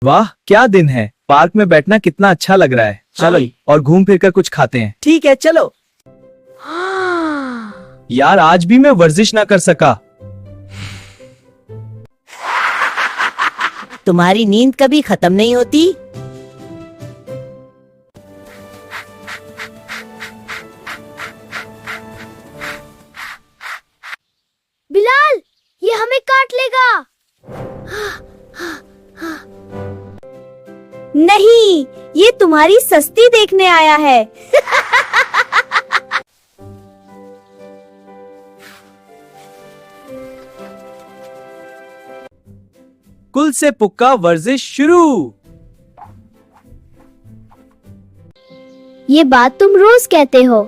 वाह क्या दिन है, पार्क में बैठना कितना अच्छा लग रहा है। चलो और घूम फिर कर कुछ खाते हैं। ठीक है चलो। यार आज भी मैं वर्जिश ना कर सका। तुम्हारी नींद कभी खत्म नहीं होती। बिलाल, ये हमें काट लेगा। नहीं, ये तुम्हारी सस्ती देखने आया है। कुल से पुक्का वर्जिश शुरू। ये बात तुम रोज कहते हो।